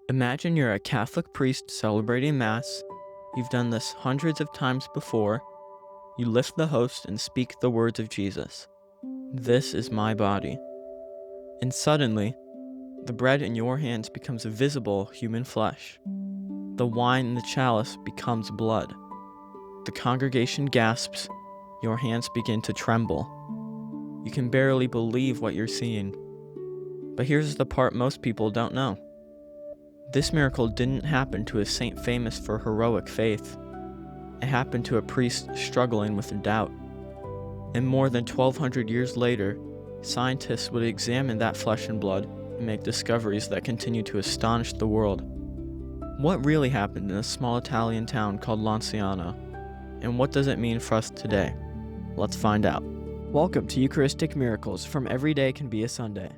Imagine you're a Catholic priest celebrating Mass. You've done this hundreds of times before. You lift the host and speak the words of Jesus. This is my body. And suddenly, the bread in your hands becomes visible human flesh. The wine in the chalice becomes blood. The congregation gasps. Your hands begin to tremble. You can barely believe what you're seeing. But here's the part most people don't know. This miracle didn't happen to a saint famous for heroic faith. It happened to a priest struggling with doubt. And more than 1,200 years later, scientists would examine that flesh and blood and make discoveries that continue to astonish the world. What really happened in a small Italian town called Lanciano? And what does it mean for us today? Let's find out. Welcome to Eucharistic Miracles from Every Day Can Be a Sunday.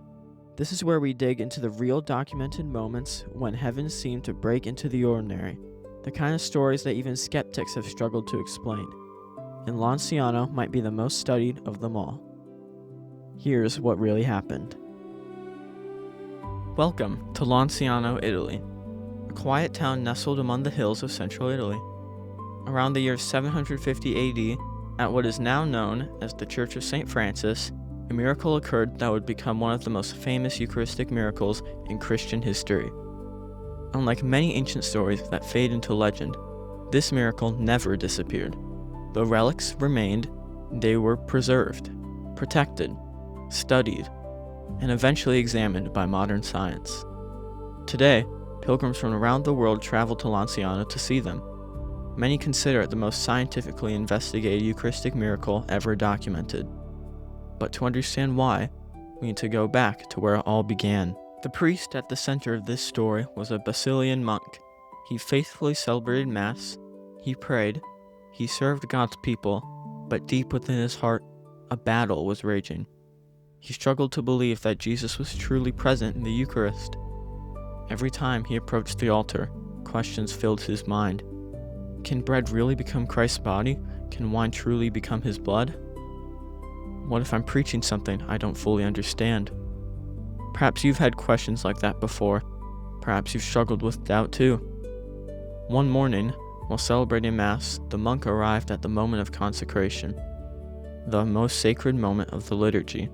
This is where we dig into the real documented moments when heaven seemed to break into the ordinary, the kind of stories that even skeptics have struggled to explain. And Lanciano might be the most studied of them all. Here's what really happened. Welcome to Lanciano, Italy, a quiet town nestled among the hills of central Italy. Around the year 750 AD, at what is now known as the Church of St. Francis, a miracle occurred that would become one of the most famous Eucharistic miracles in Christian history. Unlike many ancient stories that fade into legend, this miracle never disappeared. The relics remained, they were preserved, protected, studied, and eventually examined by modern science. Today, pilgrims from around the world travel to Lanciano to see them. Many consider it the most scientifically investigated Eucharistic miracle ever documented. But to understand why, we need to go back to where it all began. The priest at the center of this story was a Basilian monk. He faithfully celebrated Mass, he prayed, he served God's people, but deep within his heart, a battle was raging. He struggled to believe that Jesus was truly present in the Eucharist. Every time he approached the altar, questions filled his mind. Can bread really become Christ's body? Can wine truly become his blood? What if I'm preaching something I don't fully understand? Perhaps you've had questions like that before. Perhaps you've struggled with doubt too. One morning, while celebrating Mass, the monk arrived at the moment of consecration, the most sacred moment of the liturgy.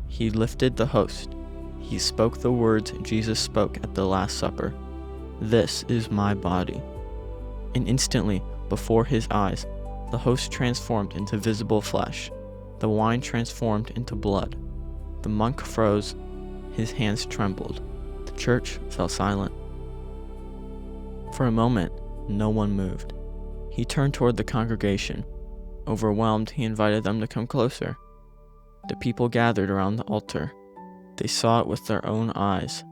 He lifted the host. He spoke the words Jesus spoke at the Last Supper. This is my body. And instantly, before his eyes, the host transformed into visible flesh. The wine transformed into blood. The monk froze. His hands trembled. The church fell silent. For a moment, no one moved. He turned toward the congregation. Overwhelmed, he invited them to come closer. The people gathered around the altar. They saw it with their own eyes.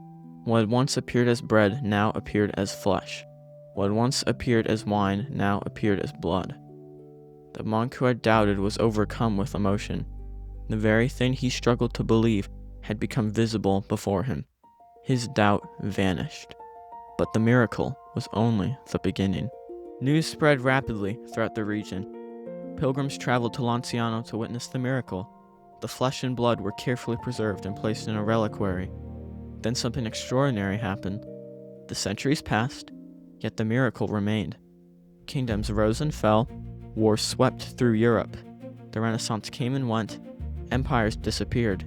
What had once appeared as bread now appeared as flesh. What had once appeared as wine now appeared as blood. The monk who had doubted was overcome with emotion. The very thing he struggled to believe had become visible before him. His doubt vanished. But the miracle was only the beginning. News spread rapidly throughout the region. Pilgrims traveled to Lanciano to witness the miracle. The flesh and blood were carefully preserved and placed in a reliquary. Then something extraordinary happened. The centuries passed, yet the miracle remained. Kingdoms rose and fell. Wars swept through Europe. The Renaissance came and went. Empires disappeared.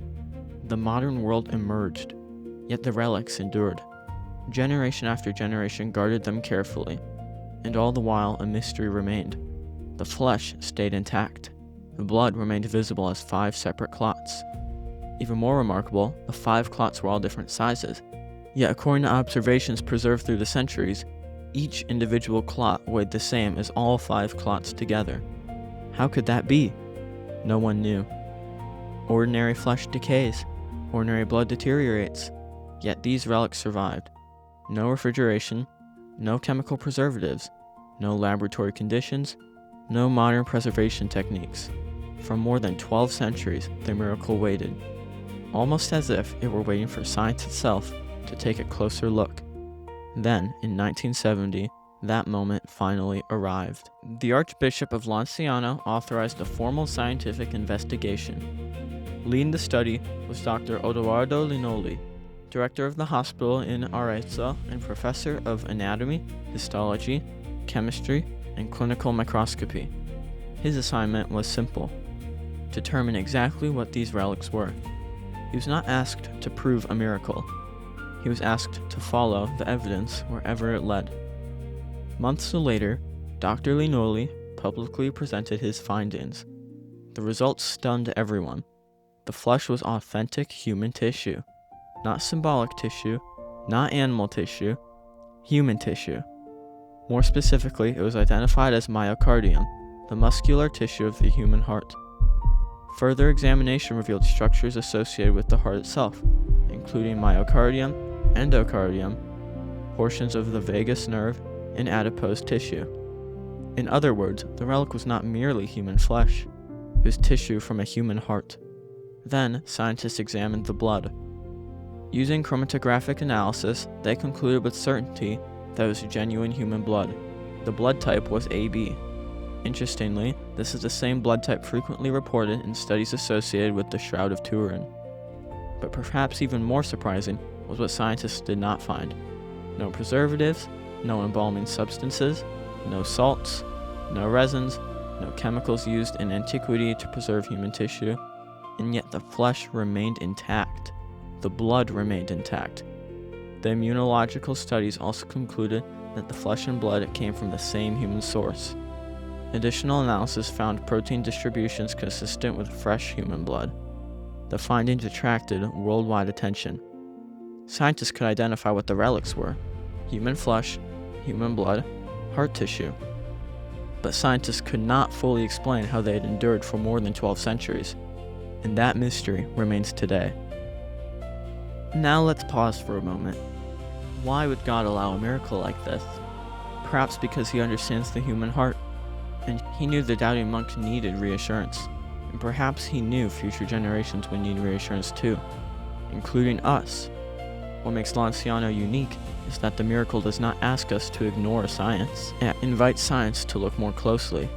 The modern world emerged, yet the relics endured. Generation after generation guarded them carefully, and all the while a mystery remained. The flesh stayed intact. The blood remained visible as 5 separate clots. Even more remarkable, the 5 clots were all different sizes, yet according to observations preserved through the centuries, each individual clot weighed the same as all 5 clots together. How could that be? No one knew. Ordinary flesh decays. Ordinary blood deteriorates. Yet these relics survived. No refrigeration, no chemical preservatives, no laboratory conditions, no modern preservation techniques. For more than 12 centuries, the miracle waited, almost as if it were waiting for science itself to take a closer look. Then, in 1970, that moment finally arrived. The Archbishop of Lanciano authorized a formal scientific investigation. Leading the study was Dr. Odoardo Linoli, director of the hospital in Arezzo and professor of anatomy, histology, chemistry, and clinical microscopy. His assignment was simple: determine exactly what these relics were. He was not asked to prove a miracle. He was asked to follow the evidence wherever it led. Months later, Dr. Linoli publicly presented his findings. The results stunned everyone. The flesh was authentic human tissue. Not symbolic tissue, not animal tissue, human tissue. More specifically, it was identified as myocardium, the muscular tissue of the human heart. Further examination revealed structures associated with the heart itself, including myocardium, endocardium, portions of the vagus nerve, and adipose tissue. In other words, the relic was not merely human flesh, it was tissue from a human heart. Then, scientists examined the blood. Using chromatographic analysis, they concluded with certainty that it was genuine human blood. The blood type was AB. Interestingly, this is the same blood type frequently reported in studies associated with the Shroud of Turin. But perhaps even more surprising was what scientists did not find. No preservatives, no embalming substances, no salts, no resins, no chemicals used in antiquity to preserve human tissue, and yet the flesh remained intact. The blood remained intact. The immunological studies also concluded that the flesh and blood came from the same human source. Additional analysis found protein distributions consistent with fresh human blood. The findings attracted worldwide attention. Scientists could identify what the relics were: human flesh, human blood, heart tissue. But scientists could not fully explain how they had endured for more than 12 centuries, and that mystery remains today. Now let's pause for a moment. Why would God allow a miracle like this? Perhaps because he understands the human heart, and he knew the doubting monks needed reassurance, and perhaps he knew future generations would need reassurance too, including us. What makes Lanciano unique is that the miracle does not ask us to ignore science. It invites science to look more closely.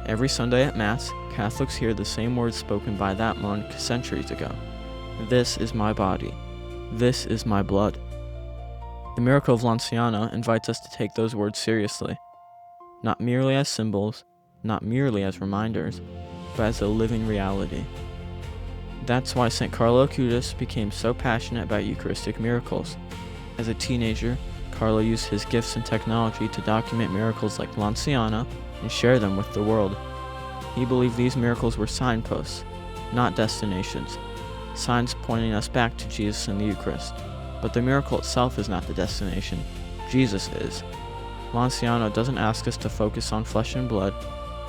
Every Sunday at Mass, Catholics hear the same words spoken by that monk centuries ago. This is my body. This is my blood. The miracle of Lanciano invites us to take those words seriously, not merely as symbols, not merely as reminders, but as a living reality. That's why St. Carlo Acutis became so passionate about Eucharistic miracles. As a teenager, Carlo used his gifts and technology to document miracles like Lanciano and share them with the world. He believed these miracles were signposts, not destinations, signs pointing us back to Jesus and the Eucharist. But the miracle itself is not the destination. Jesus is. Lanciano doesn't ask us to focus on flesh and blood.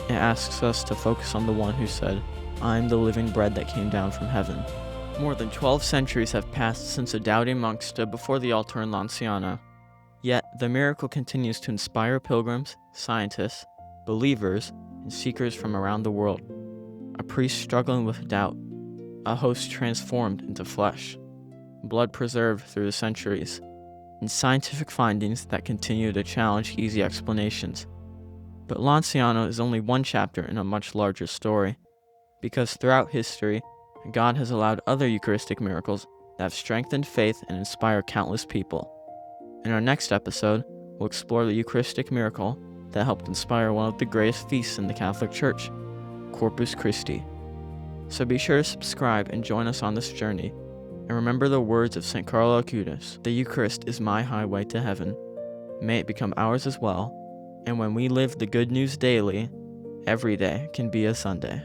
It asks us to focus on the one who said, "I am the living bread that came down from heaven." More than 12 centuries have passed since a doubting monk stood before the altar in Lanciano. Yet, the miracle continues to inspire pilgrims, scientists, believers, and seekers from around the world. A priest struggling with doubt, a host transformed into flesh, blood preserved through the centuries, and scientific findings that continue to challenge easy explanations. But Lanciano is only one chapter in a much larger story, because throughout history, God has allowed other Eucharistic miracles that have strengthened faith and inspired countless people. In our next episode, we'll explore the Eucharistic miracle that helped inspire one of the greatest feasts in the Catholic Church, Corpus Christi. So be sure to subscribe and join us on this journey. And remember the words of St. Carlo Acutis, "The Eucharist is my highway to heaven." May it become ours as well, and when we live the good news daily, every day can be a Sunday.